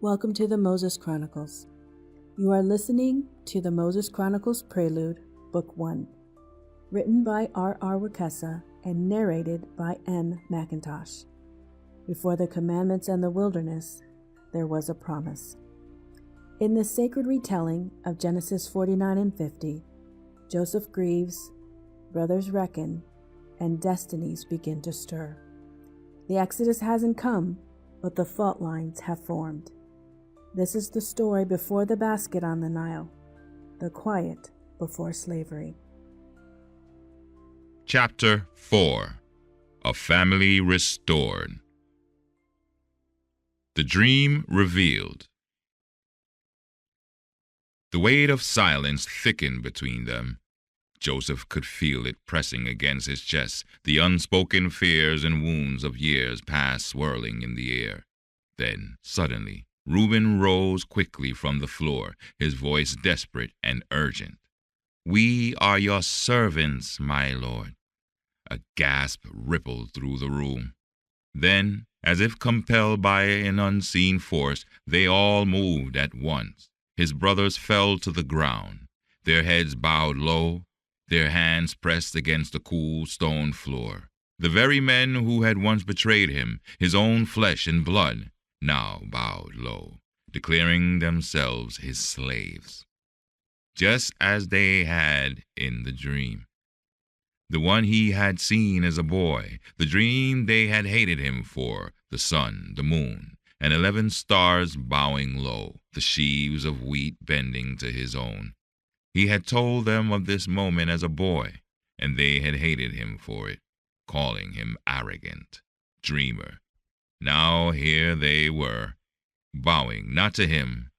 Welcome to the Moses Chronicles. You are listening to the Moses Chronicles Prelude, Book 1, written by R.R. Wakessa and narrated by M. McIntosh. Before the commandments and the wilderness, there was a promise. In this sacred retelling of Genesis 49 and 50, Joseph grieves, brothers reckon, and destinies begin to stir. The Exodus hasn't come, but the fault lines have formed. This is the story before the basket on the Nile, the quiet before slavery. Chapter 4. A Family Restored. The Dream Revealed. The weight of silence thickened between them. Joseph could feel it pressing against his chest, the unspoken fears and wounds of years past swirling in the air. Then, suddenly, Reuben rose quickly from the floor, his voice desperate and urgent. "We are your servants, my lord." A gasp rippled through the room. Then, as if compelled by an unseen force, they all moved at once. His brothers fell to the ground, their heads bowed low, their hands pressed against the cool stone floor. The very men who had once betrayed him, his own flesh and blood, now bowed low, declaring themselves his slaves, just as they had in the dream. The one he had seen as a boy, the dream they had hated him for, the sun, the moon, and 11 stars bowing low, the sheaves of wheat bending to his own. He had told them of this moment as a boy, and they had hated him for it, calling him arrogant, dreamer. Now here they were, bowing not to him,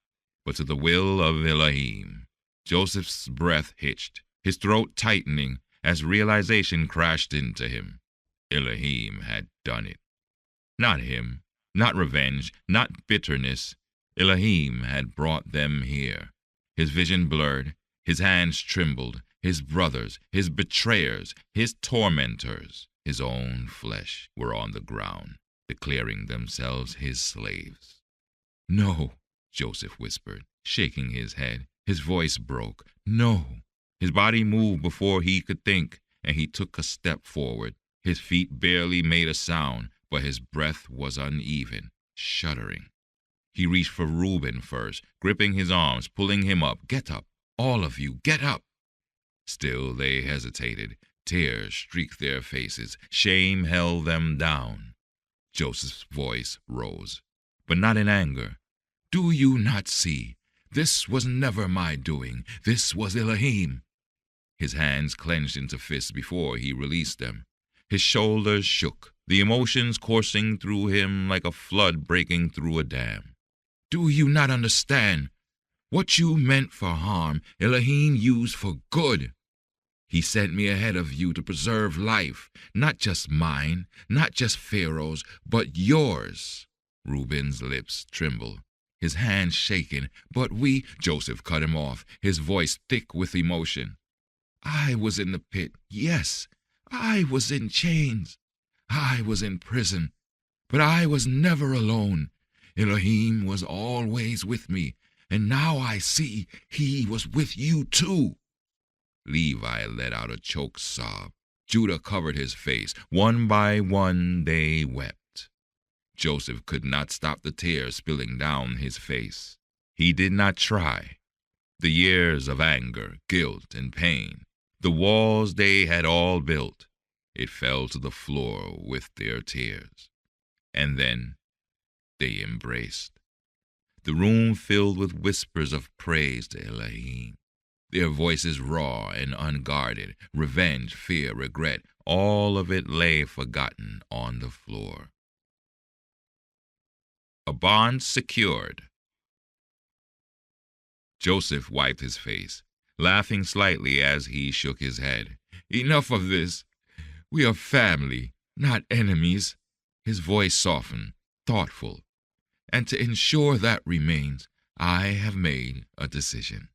but to the will of Elohim. Joseph's breath hitched, his throat tightening as realization crashed into him. Elohim had done it. Not him, not revenge, not bitterness. Elohim had brought them here. His vision blurred, his hands trembled. His brothers, his betrayers, his tormentors, his own flesh were on the ground, declaring themselves his slaves. "No," Joseph whispered, shaking his head. His voice broke. "No." His body moved before he could think, and he took a step forward. His feet barely made a sound, but his breath was uneven, shuddering. He reached for Reuben first, gripping his arms, pulling him up. "Get up, all of you, get up." Still they hesitated. Tears streaked their faces. Shame held them down. Joseph's voice rose, but not in anger. "Do you not see? This was never my doing. This was Elohim." His hands clenched into fists before he released them. His shoulders shook, the emotions coursing through him like a flood breaking through a dam. "Do you not understand? What you meant for harm, Elohim used for good. He sent me ahead of you to preserve life, not just mine, not just Pharaoh's, but yours." Reuben's lips trembled, his hands shaking. "But we—" Joseph cut him off, his voice thick with emotion. "I was in the pit, yes. I was in chains. I was in prison. But I was never alone. Elohim was always with me, and now I see he was with you too." Levi let out a choked sob. Judah covered his face. One by one they wept. Joseph could not stop the tears spilling down his face. He did not try. The years of anger, guilt, and pain, the walls they had all built, it fell to the floor with their tears. And then they embraced. The room filled with whispers of praise to Elohim. Their voices raw and unguarded, revenge, fear, regret, all of it lay forgotten on the floor. A bond secured. Joseph wiped his face, laughing slightly as he shook his head. "Enough of this. We are family, not enemies." His voice softened, thoughtful. "And to ensure that remains, I have made a decision."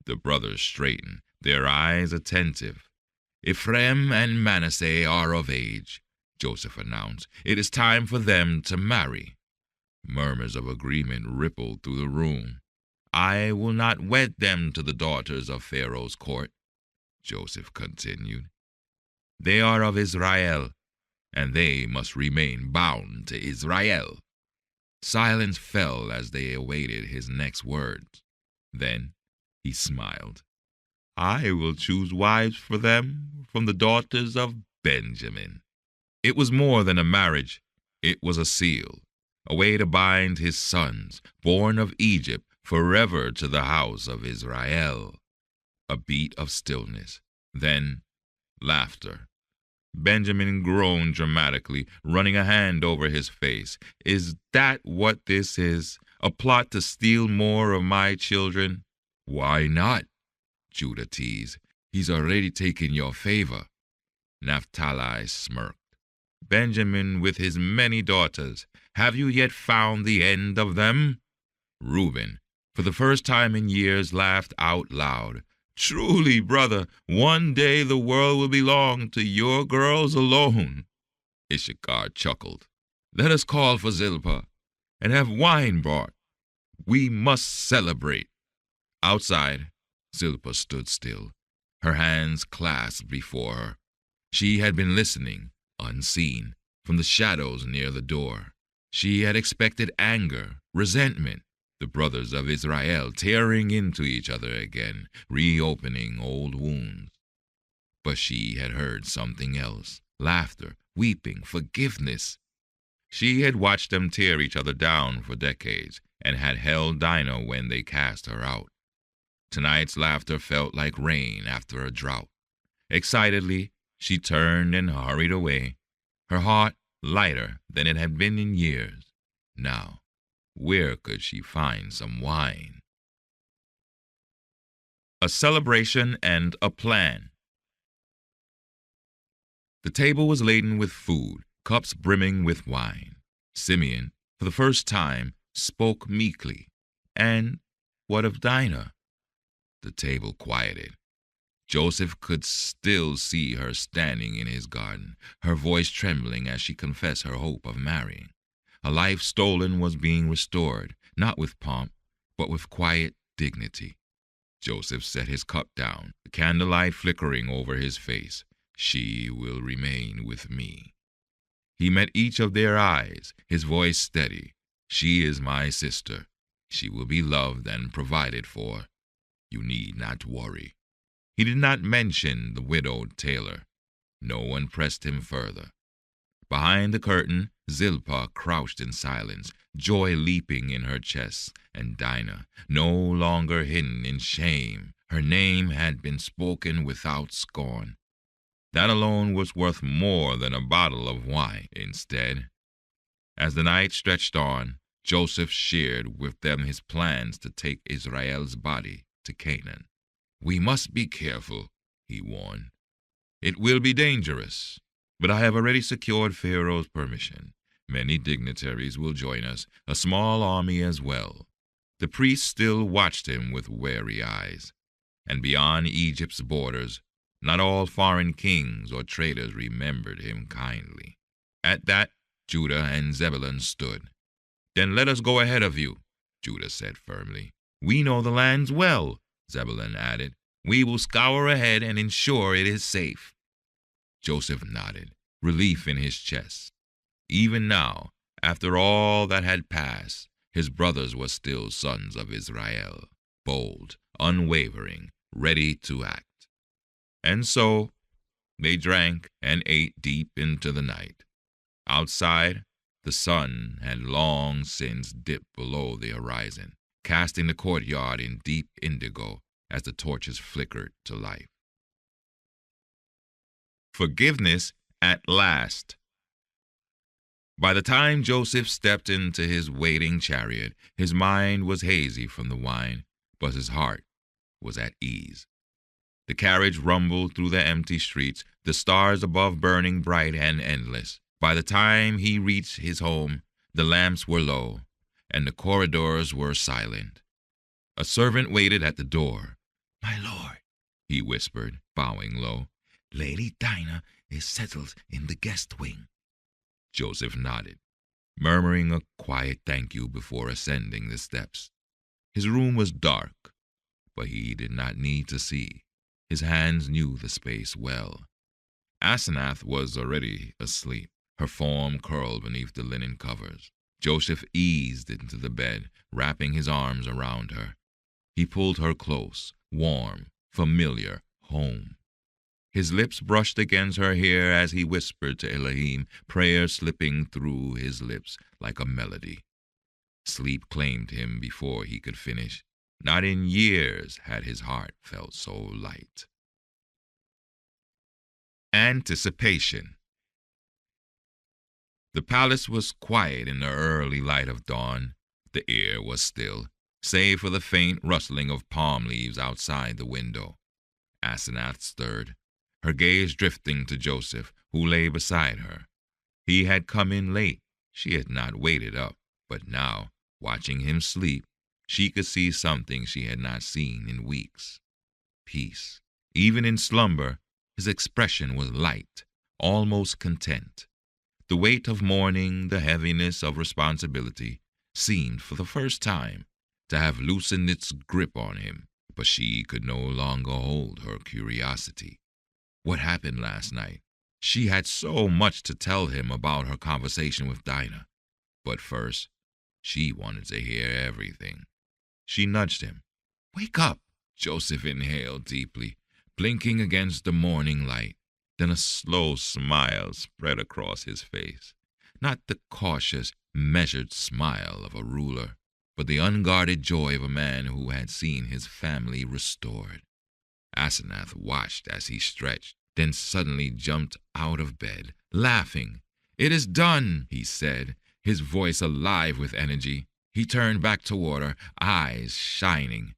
The brothers straightened, their eyes attentive. "Ephraim and Manasseh are of age," Joseph announced. "It is time for them to marry." Murmurs of agreement rippled through the room. I will not wed them to the daughters of Pharaoh's court, Joseph continued. They are of Israel, and they must remain bound to Israel. Silence fell as they awaited his next words. Then he smiled. I will choose wives for them from the daughters of Benjamin. It was more than a marriage. It was a seal, a way to bind his sons, born of Egypt, forever to the house of Israel. A beat of stillness, then laughter. Benjamin groaned dramatically, running a hand over his face. Is that what this is? A plot to steal more of my children? Why not? Judah teased. He's already taken your favor. Naphtali smirked. Benjamin with his many daughters, have you yet found the end of them? Reuben, for the first time in years, laughed out loud. Truly, brother, one day the world will belong to your girls alone. Issachar chuckled. Let us call for Zilpah and have wine brought. We must celebrate. Outside, Zilpah stood still, her hands clasped before her. She had been listening, unseen, from the shadows near the door. She had expected anger, resentment, the brothers of Israel tearing into each other again, reopening old wounds. But she had heard something else, laughter, weeping, forgiveness. She had watched them tear each other down for decades and had held Dinah when they cast her out. Tonight's laughter felt like rain after a drought. Excitedly, she turned and hurried away, her heart lighter than it had been in years. Now, where could she find some wine? A celebration and a plan. The table was laden with food, cups brimming with wine. Simeon, for the first time, spoke meekly. And what of Dinah? The table quieted. Joseph could still see her standing in his garden, her voice trembling as she confessed her hope of marrying. A life stolen was being restored, not with pomp, but with quiet dignity. Joseph set his cup down, the candlelight flickering over his face. She will remain with me. He met each of their eyes, his voice steady. She is my sister. She will be loved and provided for. You need not worry. He did not mention the widowed tailor. No one pressed him further. Behind the curtain, Zilpah crouched in silence, joy leaping in her chest, and Dinah, no longer hidden in shame. Her name had been spoken without scorn. That alone was worth more than a bottle of wine. Instead, as the night stretched on, Joseph shared with them his plans to take Israel's body to Canaan. We must be careful, he warned. It will be dangerous, but I have already secured Pharaoh's permission. Many dignitaries will join us, a small army as well. The priests still watched him with wary eyes. And beyond Egypt's borders, not all foreign kings or traders remembered him kindly. At that, Judah and Zebulun stood. Then let us go ahead of you, Judah said firmly. We know the lands well, Zebulun added. We will scour ahead and ensure it is safe. Joseph nodded, relief in his chest. Even now, after all that had passed, his brothers were still sons of Israel, bold, unwavering, ready to act. And so they drank and ate deep into the night. Outside, the sun had long since dipped below the horizon, casting the courtyard in deep indigo as the torches flickered to life. Forgiveness at last. By the time Joseph stepped into his waiting chariot, his mind was hazy from the wine, but his heart was at ease. The carriage rumbled through the empty streets, the stars above burning bright and endless. By the time he reached his home, the lamps were low, and the corridors were silent. A servant waited at the door. My lord, he whispered, bowing low, Lady Dinah is settled in the guest wing. Joseph nodded. murmuring a quiet thank you before ascending the steps. His room was dark, but he did not need to see. His hands knew the space well. Asenath was already asleep, her form curled beneath the linen covers. Joseph eased into the bed, wrapping his arms around her. He pulled her close, warm, familiar, home. His lips brushed against her hair as he whispered to Elohim, prayer slipping through his lips like a melody. Sleep claimed him before he could finish. Not in years had his heart felt so light. Anticipation. The palace was quiet in the early light of dawn. The air was still, save for the faint rustling of palm leaves outside the window. Asenath stirred, her gaze drifting to Joseph, who lay beside her. He had come in late. She had not waited up, but now, watching him sleep, she could see something she had not seen in weeks. Peace. Even in slumber, his expression was light, almost content. The weight of mourning, the heaviness of responsibility, seemed for the first time to have loosened its grip on him, but she could no longer hold her curiosity. What happened last night? She had so much to tell him about her conversation with Dinah. But first, she wanted to hear everything. She nudged him. "Wake up!" Joseph inhaled deeply, blinking against the morning light. Then a slow smile spread across his face. Not the cautious, measured smile of a ruler, but the unguarded joy of a man who had seen his family restored. Asenath watched as he stretched, then suddenly jumped out of bed, laughing. "It is done," he said, his voice alive with energy. He turned back toward her, eyes shining.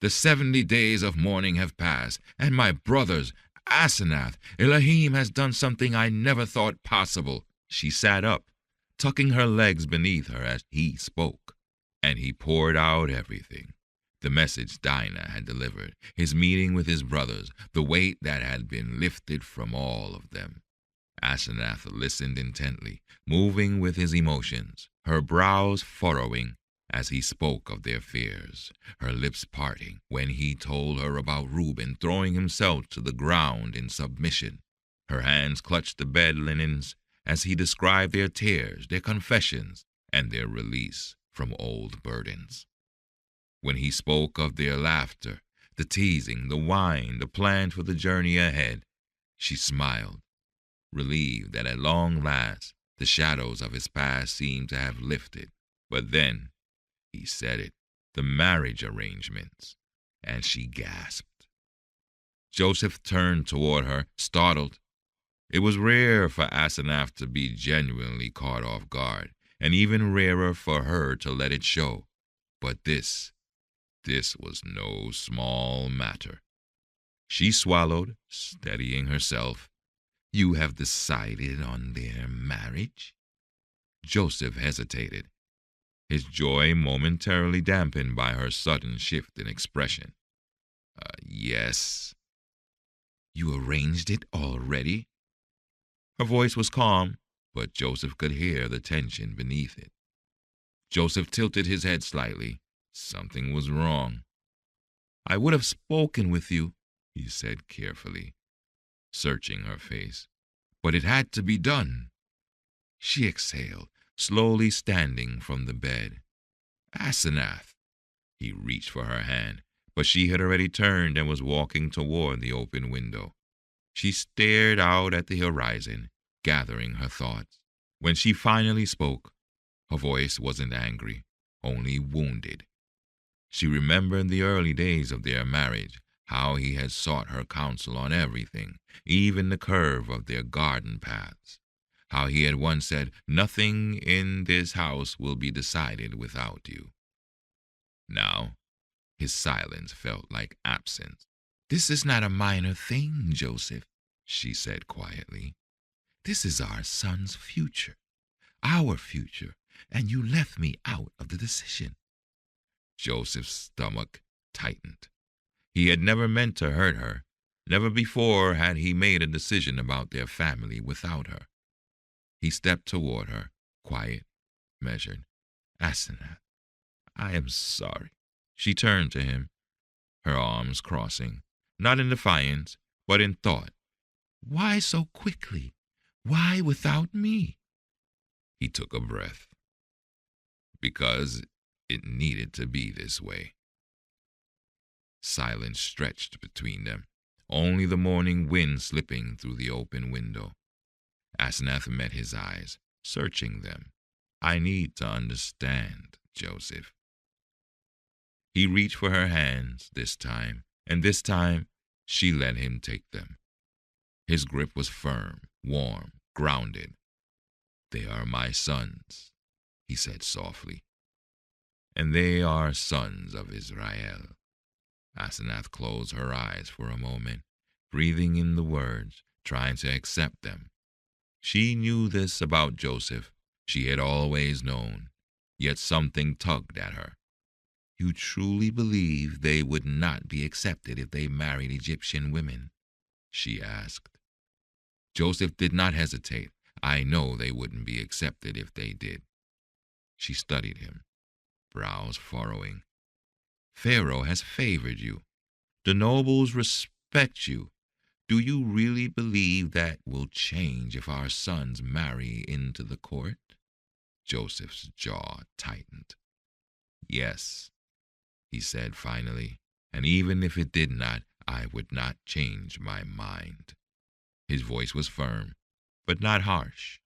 "The 70 days of mourning have passed, and my brothers, Asenath, Elohim has done something I never thought possible." She sat up, tucking her legs beneath her as he spoke, and he poured out everything. The message Dinah had delivered, his meeting with his brothers, the weight that had been lifted from all of them. Asenath listened intently, moving with his emotions, her brows furrowing as he spoke of their fears, her lips parting when he told her about Reuben throwing himself to the ground in submission. Her hands clutched the bed linens as he described their tears, their confessions, and their release from old burdens. When he spoke of their laughter, the teasing, the wine, the plans for the journey ahead, she smiled, relieved that at long last the shadows of his past seemed to have lifted. But then he said it, the marriage arrangements, and she gasped. Joseph turned toward her, startled. It was rare for Asenath to be genuinely caught off guard, and even rarer for her to let it show. But this was no small matter. She swallowed, steadying herself. "You have decided on their marriage?" Joseph hesitated, his joy momentarily dampened by her sudden shift in expression. Yes." "You arranged it already?" Her voice was calm, but Joseph could hear the tension beneath it. Joseph tilted his head slightly. Something was wrong. "I would have spoken with you," he said carefully, searching her face, "but it had to be done." She exhaled, slowly standing from the bed. "Asenath." He reached for her hand, but she had already turned and was walking toward the open window. She stared out at the horizon, gathering her thoughts. When she finally spoke, her voice wasn't angry, only wounded. She remembered the early days of their marriage, how he had sought her counsel on everything, even the curve of their garden paths. How he had once said, "Nothing in this house will be decided without you." Now, his silence felt like absence. "This is not a minor thing, Joseph," she said quietly. "This is our son's future, our future, and you left me out of the decision." Joseph's stomach tightened. He had never meant to hurt her. Never before had he made a decision about their family without her. He stepped toward her, quiet, measured. Asenath, I am sorry. She turned to him, her arms crossing, not in defiance, but in thought. Why so quickly? Why without me? He took a breath. Because it needed to be this way. Silence stretched between them, only the morning wind slipping through the open window. Asenath met his eyes, searching them. I need to understand, Joseph. He reached for her hands this time, and this time she let him take them. His grip was firm, warm, grounded. They are my sons, he said softly, and they are sons of Israel. Asenath closed her eyes for a moment, breathing in the words, trying to accept them. She knew this about Joseph. She had always known, yet something tugged at her. You truly believe they would not be accepted if they married Egyptian women? She asked. Joseph did not hesitate. I know they wouldn't be accepted if they did. She studied him, brows furrowing. Pharaoh has favored you. The nobles respect you. Do you really believe that will change if our sons marry into the court? Joseph's jaw tightened. Yes, he said finally, and even if it did not, I would not change my mind. His voice was firm, but not harsh.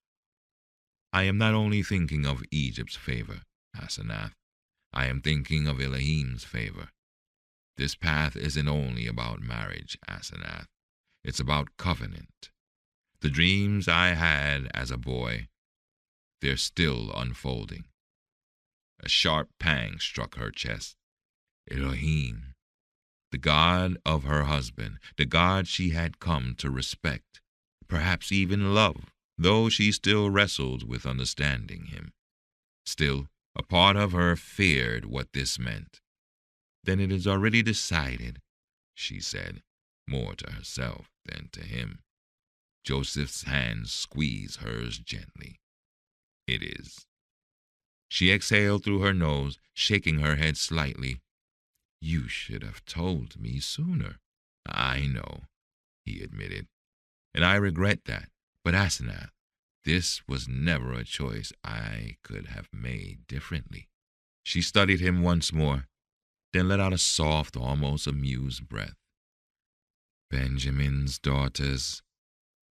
I am not only thinking of Egypt's favor, Asenath. I am thinking of Elohim's favor. This path isn't only about marriage, Asenath. It's about covenant. The dreams I had as a boy, they're still unfolding. A sharp pang struck her chest. Elohim, the God of her husband, the God she had come to respect, perhaps even love, though she still wrestled with understanding him. Still, a part of her feared what this meant. Then it is already decided, she said, more to herself than to him. Joseph's hand squeezed hers gently. It is. She exhaled through her nose, shaking her head slightly. You should have told me sooner. I know, he admitted, and I regret that. But Asenath, this was never a choice I could have made differently. She studied him once more, then let out a soft, almost amused breath. Benjamin's daughters.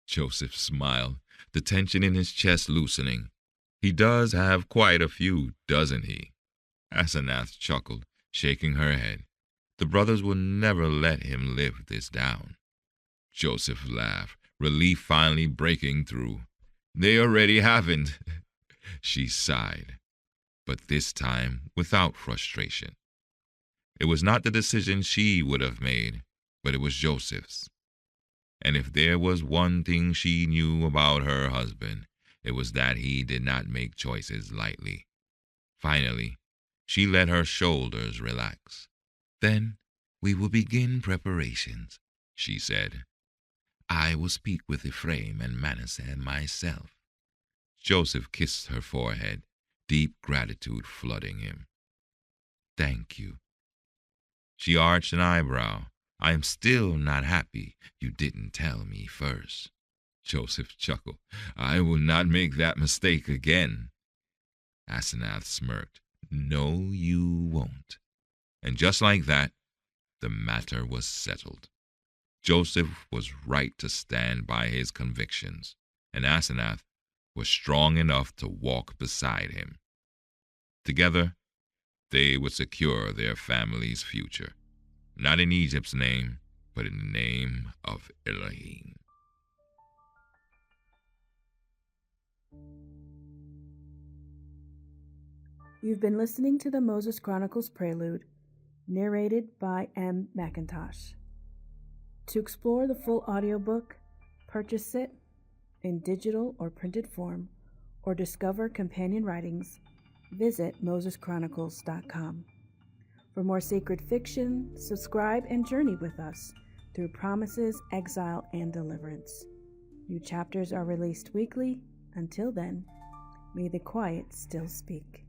Joseph smiled, the tension in his chest loosening. He does have quite a few, doesn't he? Asenath chuckled, shaking her head. The brothers will never let him live this down. Joseph laughed, relief finally breaking through. They already haven't. She sighed, but this time without frustration. It was not the decision she would have made, but it was Joseph's. And if there was one thing she knew about her husband, it was that he did not make choices lightly. Finally, she let her shoulders relax. Then we will begin preparations, she said. I will speak with Ephraim and Manasseh myself. Joseph kissed her forehead, deep gratitude flooding him. Thank you. She arched an eyebrow. I am still not happy you didn't tell me first. Joseph chuckled. I will not make that mistake again. Asenath smirked. No, you won't. And just like that, the matter was settled. Joseph was right to stand by his convictions, and Asenath was strong enough to walk beside him. Together, they would secure their family's future, not in Egypt's name, but in the name of Elohim. You've been listening to the Moses Chronicles Prelude, narrated by M. McIntosh. To explore the full audiobook, purchase it in digital or printed form, or discover companion writings, visit moseschronicles.com. For more sacred fiction, subscribe and journey with us through promises, exile, and deliverance. New chapters are released weekly. Until then, May the quiet still speak.